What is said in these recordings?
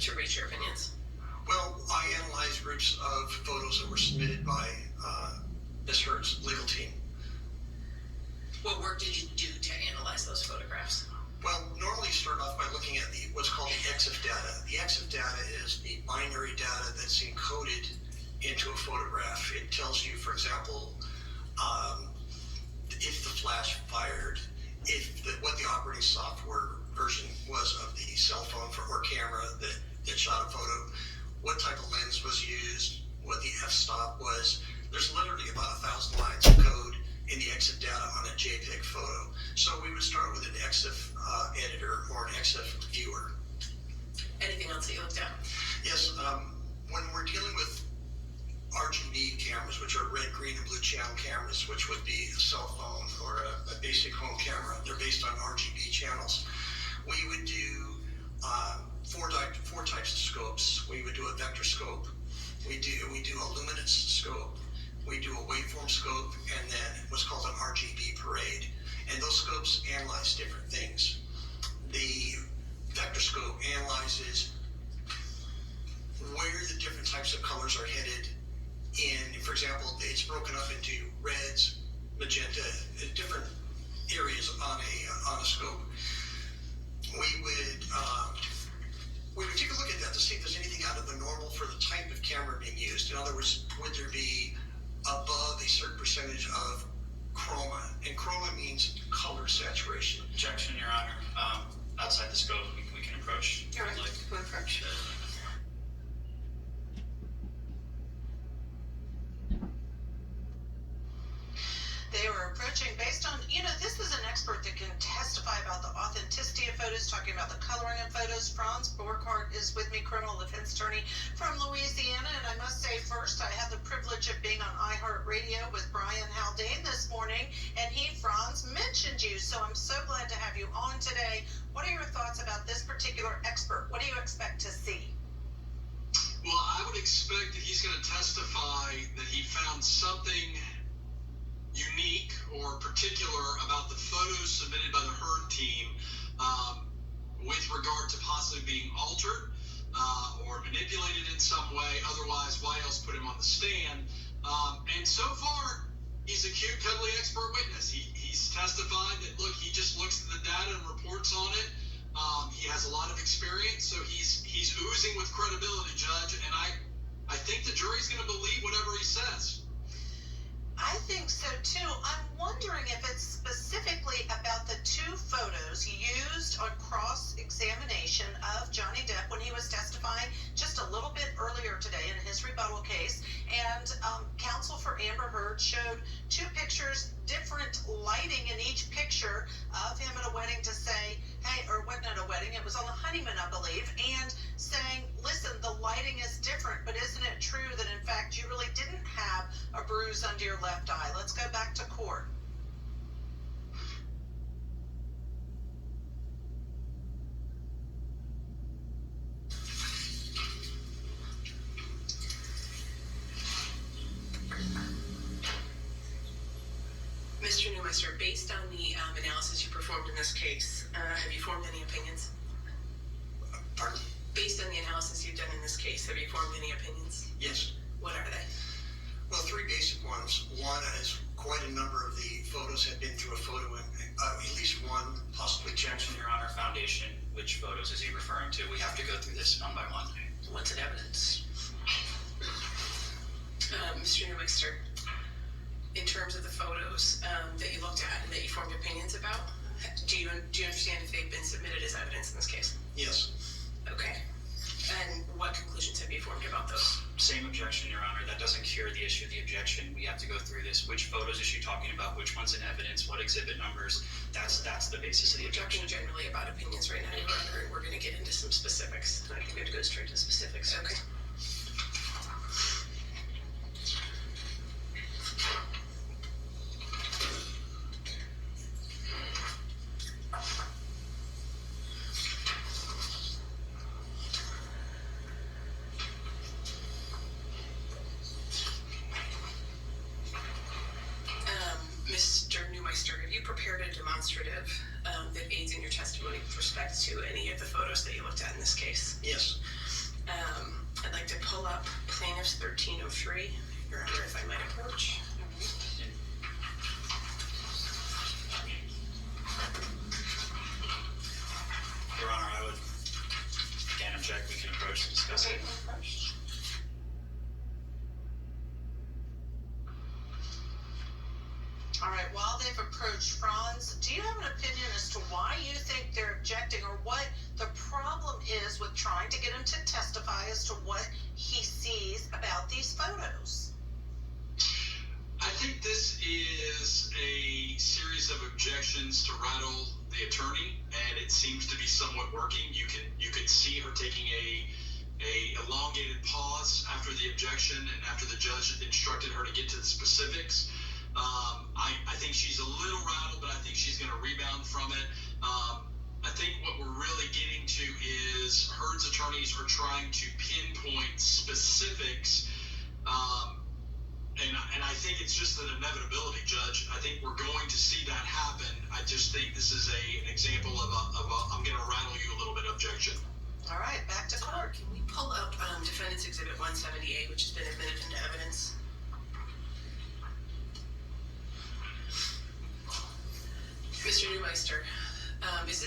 to reach your opinions? Well, I analyzed groups of photos that were submitted by Ms. Hurd's legal team. What work did you do to analyze those photographs? Well, normally you start off by looking at what's called the EXIF data. The EXIF data is the binary data that's encoded into a photograph. It tells you, for example, if the flash fired, what the operating software version was of the cell phone or camera that shot a photo, what type of lens was used, what the f-stop was. There's literally about 1,000 lines of code in the EXIF data on a JPEG photo. So we would start with an EXIF editor or an EXIF viewer. Anything else that you looked at? Yes, when we're dealing with RGB cameras, which are red, green, and blue channel cameras, which would be a cell phone or a basic home camera, they're based on RGB channels. We would do four types of scopes. We would do a vector scope. We do a luminance scope. We do a waveform scope, and then what's called an RGB parade. And those scopes analyze different things. The vector scope analyzes where the different types of colors are headed in, for example, it's broken up into reds, magenta, different areas on a scope. We would take a look at that to see if there's anything out of the normal for the type of camera being used. In other words, would there be above a certain percentage of chroma? And chroma means color saturation. Objection, Your Honor. Outside the scope, we can approach. All right, we'll approach. They were approaching based on, this is an expert that can testify about the authenticity of photos, talking about the coloring of photos. Franz Borchardt is with me, criminal defense attorney from Louisiana. And I must say, first, I had the privilege of being on iHeartRadio with Brian Haldane this morning. And he, Franz, mentioned you. So I'm so glad to have you on today. What are your thoughts about this particular expert? What do you expect to see? Well, I would expect that he's going to testify that he found something unique or particular about the photos submitted by the Hurd team with regard to possibly being altered or manipulated in some way. Otherwise, why else put him on the stand? And so far, he's a cute, cuddly expert witness. He's testified that, look, he just looks at the data and reports on it. He has a lot of experience, so he's oozing with credibility, Judge, and I think the jury's going to believe whatever he says. I think so too. I'm wondering if it's specifically about the two photos used on cross-examination of Johnny Depp when he was testifying just a little bit earlier today in his rebuttal case. And counsel for Amber Heard showed two pictures, different lighting in each picture of him at a wedding to say, hey, or wasn't at a wedding, it was on a honeymoon, I believe, and saying, listen, the lighting is different, but isn't it true that in fact you really didn't have a bruise under your left eye? Let's go back to court. Mr. Neumeister, based on the analysis you performed in this case, have you formed any opinions? Pardon? Based on the analysis you've done in this case, have you formed any opinions? Yes. What are they? Well, three basic ones. One is quite a number of the photos have been through a photo, and at least one, possibly two. Objection, Your Honor. Foundation. Which photos is he referring to? We have to go through this one by one. What's in evidence? Mr. Neumeister, in terms of the photos that you looked at and that you formed opinions about, do you understand if they've been submitted as evidence in this case? Yes. Okay. And what conclusions have you formed about those? Same objection, Your Honor. That doesn't cure the issue of the objection. We have to go through this. Which photos is she talking about? Which one's in evidence? What exhibit numbers? That's the basis of the We're objection. talking generally about opinions right now, Your Honor, and we're going to get into some specifics. I think we have to go straight to specifics. Okay. Mr. Neumeister, have you prepared a demonstrative that aids in your testimony with respect to any of the photos that you looked at in this case? Yes. check, we can approach and discuss it. All right, while they've approached Franz, do you have an opinion as to why you think they're objecting or what the problem is with trying to get him to testify as to what he sees about these photos? I think this is a series of objections to rattle the attorney, and it seems to be somewhat working. You could see her taking a elongated pause after the objection and after the judge instructed her to get to the specifics. I think she's a little rattled, but I think she's going to rebound from it. I think what we're really getting to is Heard's attorneys are trying to pinpoint specifics, and I think it's just an inevitability, Judge. I think we're going to see that happen. I just think this is an example of a I'm going to rattle you a little bit objection. All right, back to court. Can we pull up Defendant's Exhibit 178, which has been admitted into evidence? Mr. Neumeister, does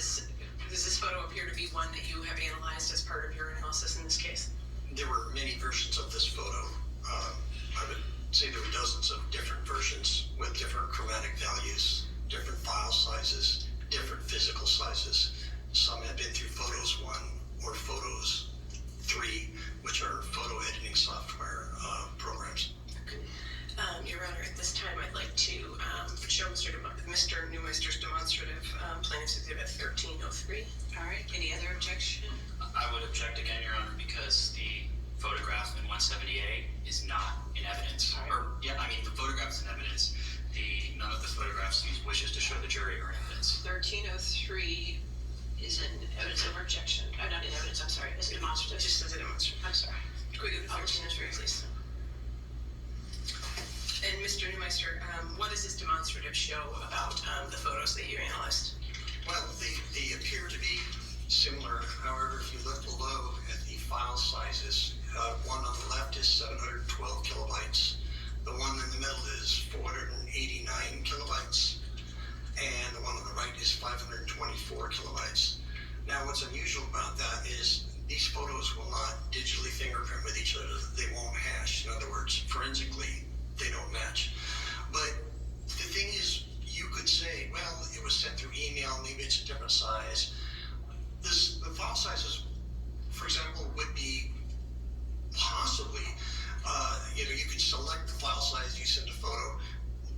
this photo appear to be one that you have analyzed as part of your analysis in this case? There were many versions of this photo. I would say there were dozens of different versions with different chromatic values, different file sizes, different physical sizes. Some have been through Photos 1 or Photos 3, which are photo editing software programs. Okay. Your Honor, at this time I'd like to show Mr. Neumeister's demonstrative Plaintiff's Exhibit 1303. All right, any other objection? I would object again, Your Honor, because the photograph in 178 is not in evidence. All right. The photograph's in evidence. None of the photographs he wishes to show the jury are in evidence. 1303 is in evidence of rejection. Oh, not in evidence, I'm sorry. Is it demonstrative? Just as a demonstrative. I'm sorry. Can we go to 1303, please? And Mr. Neumeister, what does this demonstrative show about the photos that you analyzed? Well, they appear to be similar. However, if you look below at the file sizes, one on the left is 712 kilobytes. The one in the middle is 489 kilobytes. And the one on the right is 524 kilobytes. Now, what's unusual about that is these photos will not digitally fingerprint with each other. They won't hash. In other words, forensically, they don't match. But the thing is, you could say, well, it was sent through email, maybe it's a different size. The file sizes, for example, would be possibly, you could select the file size you send a photo,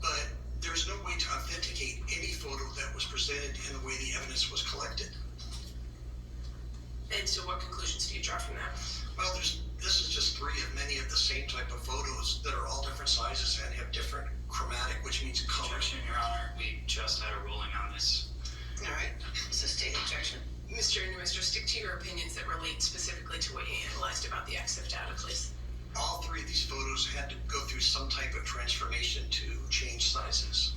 but there's no way to authenticate any photo that was presented in the way the evidence was collected. And so what conclusions do you draw from that? Well, this is just three of many of the same type of photos that are all different sizes and have different chromatic, which means color. Objection, Your Honor. We just had a ruling on this. All right, sustain objection. Mr. Neumeister, stick to your opinions that relate specifically to what you analyzed about the EXIF data, please. All three of these photos had to go through some type of transformation to change sizes.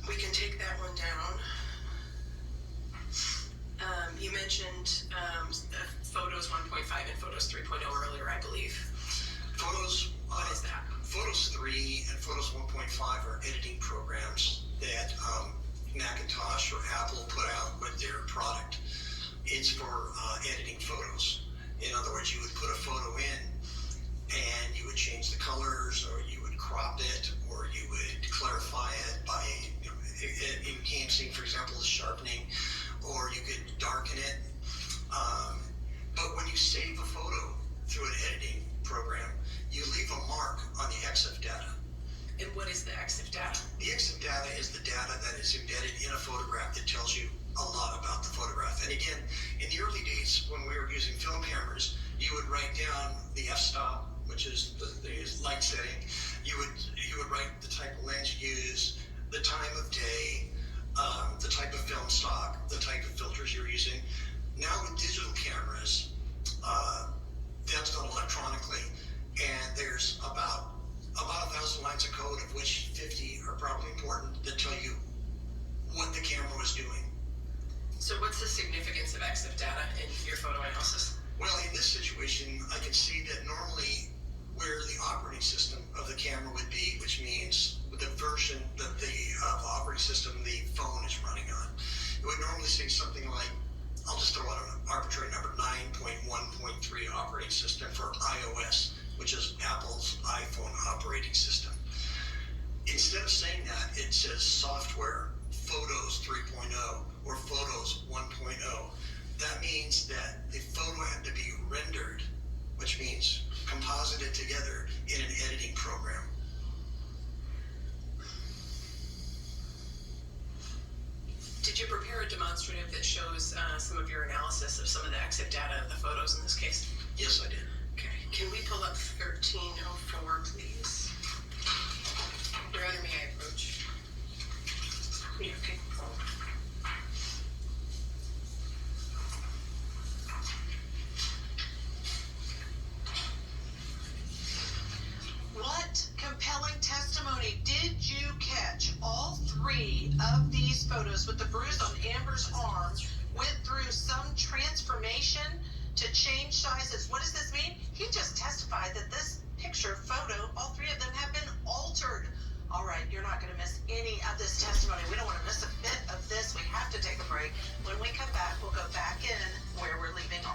We can take that one down. You mentioned Photos 1.5 and Photos 3.0 earlier, I believe. What is that? Photos 3 and Photos 1.5 are editing programs that Macintosh or Apple put out with their product. It's for editing photos. In other words, you would put a photo in and you would change the colors, or you would crop it, or you would clarify it by enhancing, for example, the sharpening, or you could darken it. But when you save a photo through an editing program, you leave a mark on the EXIF data. And what is the EXIF data? The EXIF data is the data that is embedded in a photograph that tells you a lot about the photograph. And again, in the early days when we were using film cameras, you would write down the f-stop, which is the light setting. You would write the type of lens you use, the time of day, the type of film stock, the type of filters you're using. Now with digital cameras, that's done electronically, and there's about 1,000 lines of code, of which 50 are probably important, that tell you what the camera was doing. So what's the significance of EXIF data in your photo analysis? Well, in this situation, I can see that normally where the operating system of the camera would be, which means the version that the operating system the phone is running on, it would normally say something like, I'll just throw out means that the photo had to be rendered, which means composited together in an editing program. Did you prepare a demonstrative that shows some of your analysis of some of the exit data of the photos in this case? Yes, I did. Okay, can we pull up 1304, please? Your Honor, may I approach? Yeah, okay. What compelling testimony did you catch? All three of these photos with the bruise on Amber's arm went through some transformation to change sizes. What does this mean? He just testified that this picture, photo, all three of them have been altered. All right, you're not going to miss any of this testimony. We don't want to miss a bit of this. We have to take a break. When we come back, we'll go back in where we're leaving off.